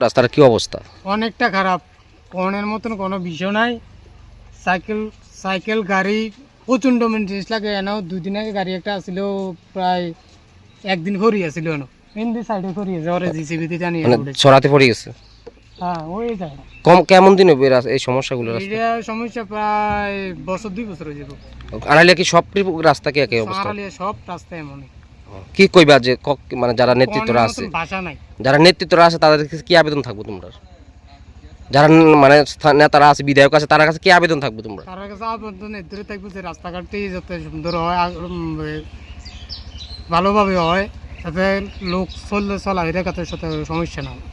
রাস্তার কি অবস্থা? অনেকটা খারাপ, কোনের মতন কোনো বিষয় নাই। সাইকেল গাড়ি প্রচণ্ড মেনটেন্স লাগে। এনে 2 দিন আগে গাড়ি একটা আসছিল, প্রায় একদিন ভরি আসছিল। এনে হিন্দি সাইডে ভরি আছে, ওরে জিসিবিতে জানিয়ে ছড়াতে পড়ে গেছে। হ্যাঁ, ওই যায় কেমন দিন হবে এই সমস্যাগুলো? এটা সমস্যা প্রায় 2 বছর হয়ে যাবো। আড়াইলে কি সব রাস্তা কি একই অবস্থা? আড়ালিয়া সব রাস্তায় এমনই। কি কইবা যে মানে যারা নেতৃত্বরা আছে, ভাষা নাই, যারা নেতৃত্বরা আছে তাদের কাছে কি আবেদন থাকবো তোমরা? যারা মানে নেতারা আছে, বিধায়ক আছে, তার কাছে কি আবেদন থাকবো তোমরা? তার কাছে আবেদন এদের থাকবো যে রাস্তাঘাটটি যাতে সুন্দর হয়, ভালোভাবে হয়, যাতে লোক চলাফেরা কাছে সাথে সমস্যা না হয়।